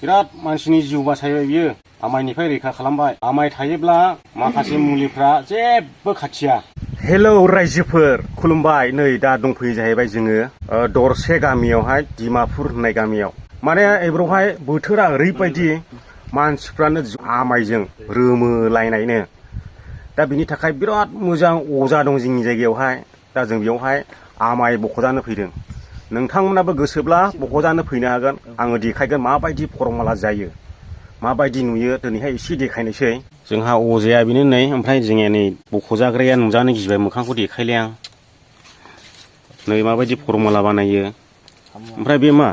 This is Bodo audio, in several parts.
बिराद मानसिनि जिउ बासायबाय बियो आमायनिफ्राय रैखा खालामबाय आमाय थायोब्ला माखासे मुलिफ्रा जेबो खाथिया हेलौ रायजोफोर खुलुमबाय नै दा दंफैयो जाहैबाय जोङो दरसे गामियावहाय डिमापुर होननाय गामियाव माने एब्रावहाय बोथोरा ओरैबायदि मानसिफ्रानो आमायजों रोमोलायनायनो दा बिनि थाखाय बिराद मोजां अजा दं जोंनि जायगायावहाय दा जों बेयावहाय आमाय बख'जानो फैदों नोंथांमोनाबो गोसोब्ला बख'जानो फैनो हागोन आङो देखायगोन माबायदि फरमुला जायो माबायदि नुयो दिनैहाय एसे देखायनोसै जोंहा अजाया बेनो नै ओमफ्राय जोंनिया नै बख'जाग्राया नुजानो गिबाय मोखांखौ देखायलाय आं नै माबायदि फरमुला बानायो ओमफ्राय बे मा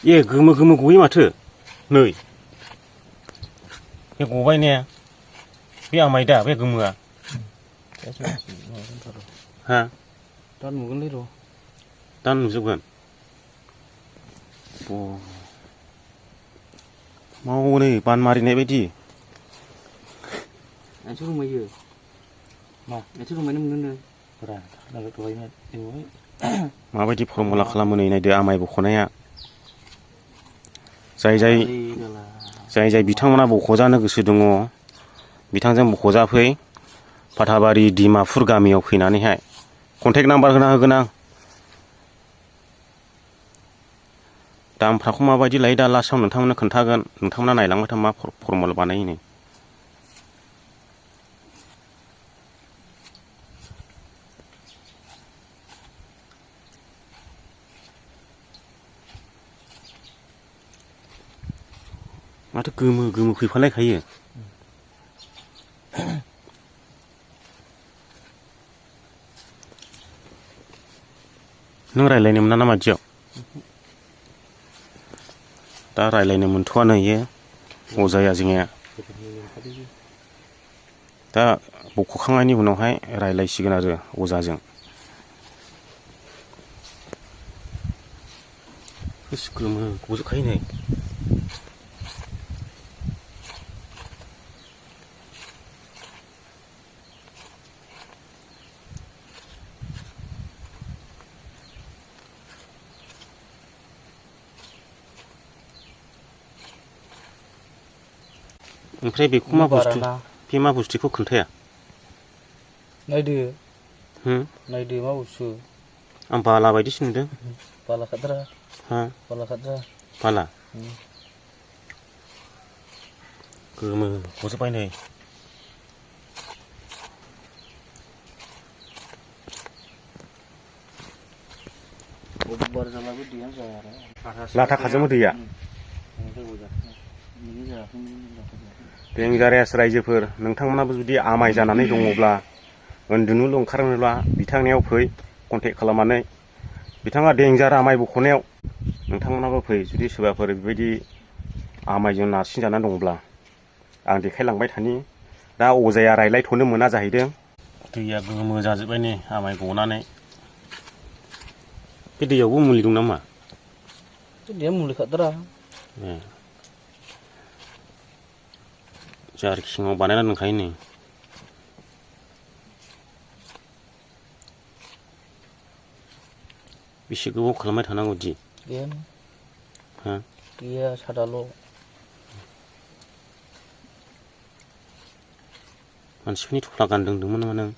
ए गोमो गोमो गयो माथो नै बे गबाय ने बे आमाय दा बे गोमोआ हा दा नुगोनलै र' दा नुजोबगोन मावो नै बान मारिनाय बायदि आंसो रुमायो मा आंसो रुमायनो मोनो माबायदि फरमुला खालामो नै नायदो आमाय बख'नाया जाय जाय बिथांमोना बख'जानो गोसो दङ बिथांजों बख'जाफै फाथाबारि डिमापुर गामियाव फैनानैहाय कन्टेक्ट नाम्बार होना होगोन आं दामफ्राखौ माबायदि लायो दा लास्टआव नोंथांमोननो खोन्थागोन नोंथांमोना नायलांबाय था मा फरमुला बानायो नै माथो गोमो गोमो फैफालायखायो नों रायज्लायनो मोना ना मादियाव दा रायज्लायनो मोनथ'वानो इयो अजाया जोंनिया दा बख'खांनायनि उनावहाय रायज्लायसिगोन आरो अजाजों गोमो गजोबखायो नै ओमफ्राय बेखौ मा बुस्थु बे मा बुस्थुखौ खोन्थाया नायदो नायदो मा बुस्थु आं बाला बायदिसो नुदों बाला खाद्रा हा बाला खाद्रा बाला गोमो गजोबबाय नै लाथा खाजोबो दैया देंजारेस रायजोफोर नोंथांमोनाबो जुदि आमाय जानानै दङब्ला उन्दुनोल' ओंखारनोब्ला बिथांनियाव फै कन्टेक्ट खालामनानै बिथाङा देंजार आमाय बख'नायाव नोंथांमोनाबो फै जुदि सोरबाफोर बेबायदि आमायजों नारसिन जानानै दङब्ला आं देखायलांबाय थानि दा अजाया रायलायथ'नो मोना जाहैदों दैया गोमो जाजोब्बाय नै आमाय गनानै बे दैयावबो मुलि दं नामा दैया मुलि खाद्रा जारखिङाव बानायना दोनखायो नै बेसे गोबाव खालामबाय थानांगौ दि गैया सादाल' मानसिफोरनि थफ्ला गानदोंमोन नामा नों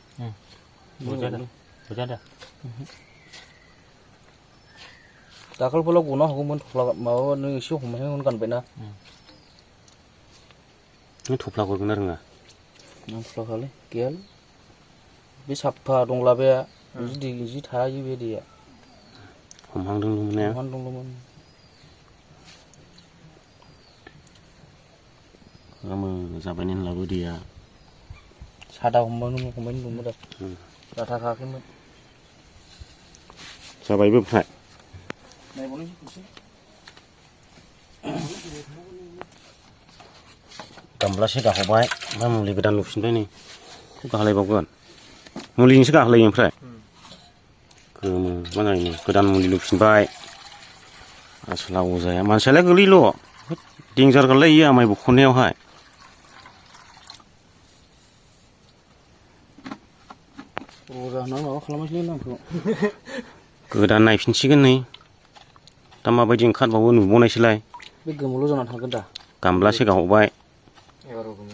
दाखालिफोराव गनो हागौमोन थफ्ला माबा नों एसे हमनायखौनो गानबायना नों थफ्ला गरगोन रोङा आं थफ्लाखालै गैयालै बे साफा दंला बे जि थायो बे दैया हमहांदोंमोन गोमो जाबाय होनलाबो दैया सादा हमबानो दंमोन दा जाथाराखैमोन जाबायबो ओमफ्राय गामलासे गाहरबाय ओमफ्राय मुलि गोदान लुफिनबाय नै गाहलायबावगोन मुलिजोंसो गाहलायो ओमफ्राय गोमो मा जायो गोदान मुलि लुफिनबाय आसोला अजाया मानसियालाय गोलैल' देन्जार गानलाय इयो आमाय बख'नायावहाय अजा होननानै माबा खालामासैलै नामखौ गोदान नायफिनसिगोन नै दा माबायदि ओंखारबावो नुबावनायसैलाय बे गोमोल' जानानै थांगोन दा गामलासे गावबाय एबारबो गोमो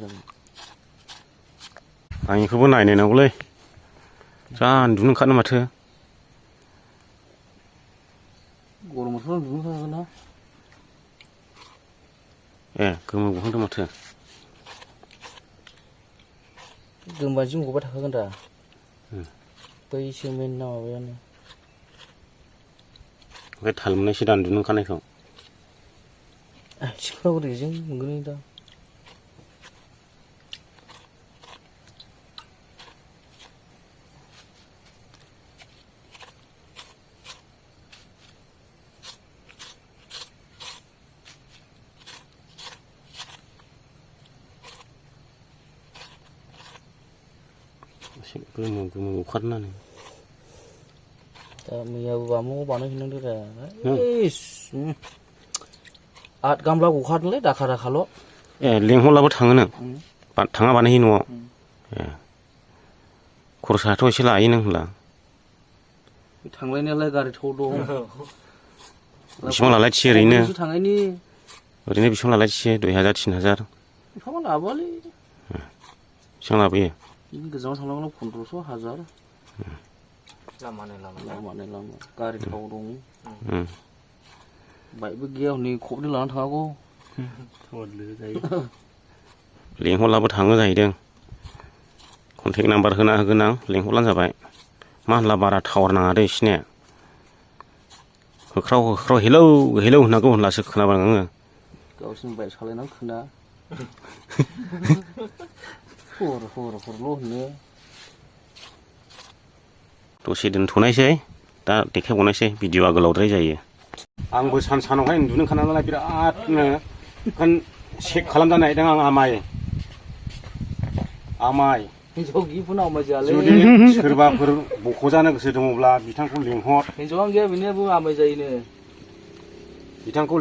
जागोन आं इखौबो नायनायनांगौलै जा उन्दुनो ओंखारो माथो गरम बोथोराव उन्दुनो ओंखारगोन ना ए गोमो गहांदों माथो गोमबाजों गबाय थाखागोन दा बै सेमेन्ट ना माबायानो ओमफ्राय थाल मोननायसो दा उन्दुनो ओंखारनायखौ सिख्लाव रेजें मोनगोन दा एसे गोमो गोमो गखारनानै दा मैयाबो बामु बानायहैनांदो दा आठ गामला गखादोंलै दाखा दाखाल' ए लेंहरलाबो थाङो नों थाङा बानायहैयो न'आव ए खरसाथ' एसे लायो नों होनब्ला थांलायनायालाय गारि थौ दं बेसेबां लालायथियो ओरैनो थांनायनि बेसेबां लालायथियो 2000 3000 एफाबा लाबोआलै बेसेबां लाबोयो गोजानाव थांनांगौ 1500 1000 लामानि लामा गारि थाव दं बाइकबो गैया हनै खबनै लानानै थाङागौ लेंहरलाबो थाङो जाहैदों कन्टेक्ट नाम्बार होना होगोन आं लेंहरब्लानो जाबाय मा होनब्ला बारा टावार नाङादे इसिने होख्राव होख्राव हेलौ हेलौ होननांगौ होनब्लासो खोनाबाय आङो गावसिनि बाइक सालायनानै खोना हरल' होनो दसे दोनथ'नायसै दा देखायबावनायसै भिडिअ'आ गोलावद्राय जायो आंबो सानावहाय उन्दुनो ओंखारना नालाय बिरादनो चेक खालामजानो नागिरदों आं आमाय हिन्जावगिफोरनाव आमाय जायालै जुदि सोरबाफोर बख'जानो गोसो दङब्ला बिथांखौ लिंहर हिन्जावानो गैया बेनियाबो आमाय जायोनो बिथांखौ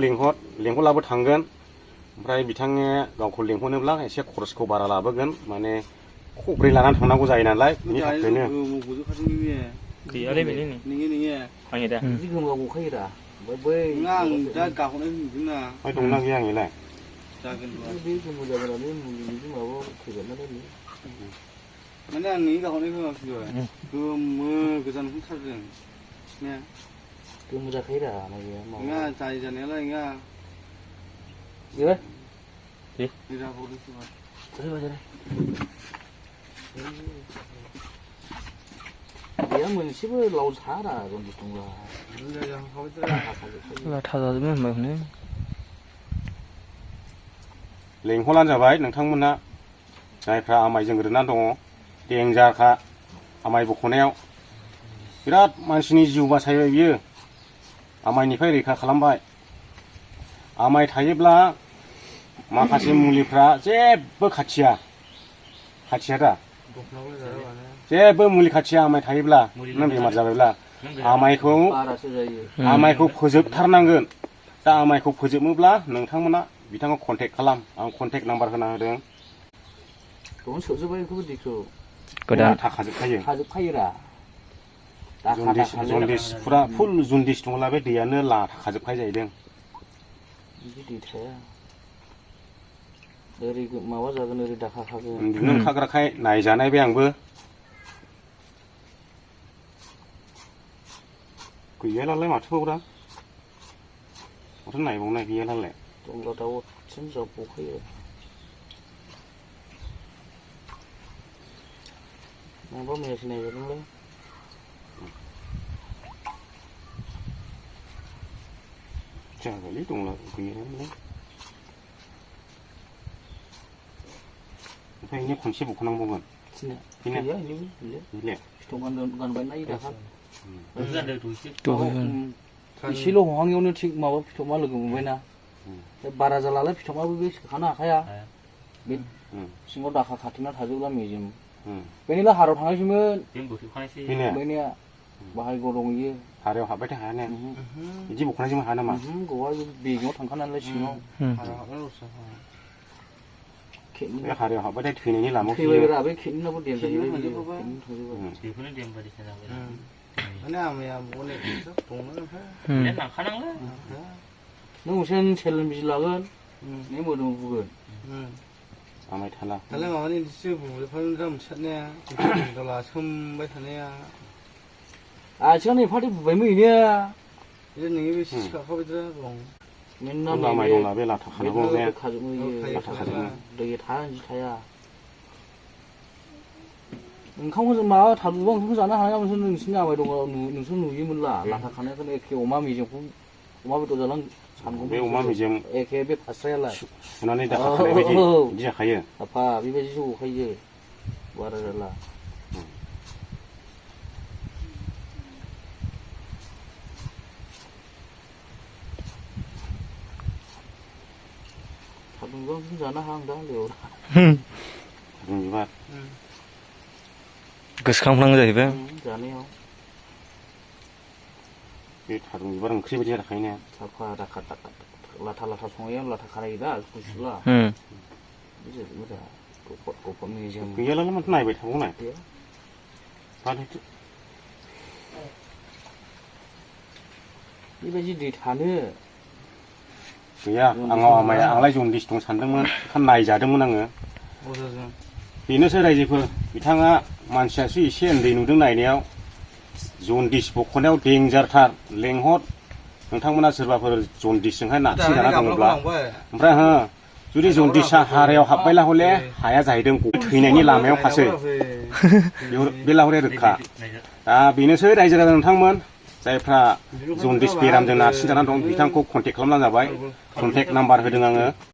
लेंहरलाबो थांगोन ओमफ्राय बिथाङा गावखौ लेंहरनोब्ला एसे खरसखौ बारा लाबोगोन माने खब्रै लानानै थांनांगौ जायो नालाय बिनि थाखायनो गैयालै बेनो नोंनि आंनि दा बिदि गोमोआव गखायो दा ओमफ्राय बै आं दा गाखौनाय नुदोंना ओमफ्राय दंना गैया आंनिलाय जागोन बे गोमो जागोनानै मुलिनि माबा फैगोन नालाय माने आं नोंनि गाखौनाय खोनासंबाय गोमो गोजानखौनो खारदों ने गोमो जाखायो दा माबाया नङा जायो जानायालाय नङा गैया दे जाबावदोंसो गैया मोनसेबो लाव सारा रनजित दंब्ला थाजाजोबो होनबाय लेंहरलानो जाबाय नोंथांमोना जायफ्रा आमायजों गोदोनानै दङ देन्जारखा आमाय बख'नायाव बिराद मानसिनि जिउ बासायबाय बियो आमायनिफ्राय रैखा खालामबाय आमाय थायोब्ला माखासे मुलिफ्रा जेबो खाथिया दा जेबो मुलि खाथिया आमाय थायोब्ला नों बेमार जाबायब्ला आमायखौ फोजोबथारनांगोन दा आमायखौ फोजोबनोब्ला नोंथांमोना बिथांखौ कन्टेक्ट खालाम आं कन्टेक्ट नाम्बार होना होदों दं सोजोबबाय बेखौबो दैखौ गोदान थाखाजोबखायो जन्दिस फुरा फुल जन्दिस दंब्ला बे दैयानो लाथाखाजोबखायो जाहैदों बिदि दै थाया ओरै माबा जागोन ओरै दाखा खागोन उन्दुनो ओंखारग्राखाय नायजानाय बे आंबो गैयालाय माथो बावरा माथो नायबावनाय गैयालाय दंब्ला दाउ थिन जाबख'खायो नोंबा मैयासो नायजादोंलै जाबायलै दंला गैयालाय ओमफ्राय इनो खनसे बख'नांबावगोन एसेल' हहाङावनो थिग माबा फिथोबा लोगो मोनबायना बारा जालालाय फिथोबाबो बे सोखानो हाखाया बे सिङाव दाखा खाथेना थाजोबब्ला मेजेम बेनिला हाराव थांनायसोमोन बैनिया बाहायग' दंहैयो हारायाव हाबबाय थाया ने बिदि बख'नायजों हाया नामा गवा बेगआव थांखानालाय सिङाव बे हारायाव हाबबाथाय थैनायनि लामायाव थैबायब्रा बे खेबनिनाबो देम जायो माने आमाया बने दंना नों उसेन चेलेन्ज बिलागोन 내 मोदोम बुगोन आमाय थाला 달래 마만이 진짜 부부파는 좀 찾냐 달라 섬바이 타네야 सिगां नै पार्टि बुबायमोन इनो 이제 너희 왜 시시가 거기더라 롱 मेरना आमाय दंना बे लाथा खानांगौ ने खाजोबो इयो लाथा खाजोबो दै थायानोसै थाया ओंखामखौ माबा थाबुबा ओंखामखौ जानो हायामोनसो नोंसिनि आमाय दङ नोंसोर नुयोमोनला लाथा खानायखौनो एखे अमा मेजेमखौ अमा बेदर जालां सानगौ बे अमा मेजेम एखे बे फास्रायालाय सुनानै दाखा खानाय बायदि बिदि जाखायो साफा बेबायदिसो गखायो बारा जाला थादुंबा ओंखाम जानो हां दा लेवरा थारुन बिबार गोसोखांफ्लाङो जाहैबाय जानायाव बे थारुन बिबार ओंख्रि बायदि जाखायो ने साफा दाखा दाखा लाथा लाथा संनायाव लाथा खानाय दा गुसुला मोजां गफर गफर मेजेम गैयालाय माथो नायबाय थाबाव नाय बेबायदि दै थानो गैया आंनाव आमाया आंलाय जन्दिस दं सानदोंमोन नायजादोंमोन आङो 어서서 बेनोसै रायजोफोर बिथाङा मानसियासो एसे उन्दै नुदों नायनायाव जन्दिस बखनायाव देन्जारथार लेंहर नोंथांमोना सोरबाफोर जन्दिसजोंहाय नारसिन जाना दङब्ला ओमफ्राय हो जुदि जन्दिसा हारायाव हाबबायला हले हाया जाहैदों थैनायनि लामायाव खासै बे लाहरे रोखा दा बेनोसै रायजो राजा नोंथांमोन जायफ्रा जन्दिस बेरामजों नारसिन जाना दं बिथांखौ कन्टेक्ट खालामना जाबाय कन्टेक्ट नाम्बार होदों आङो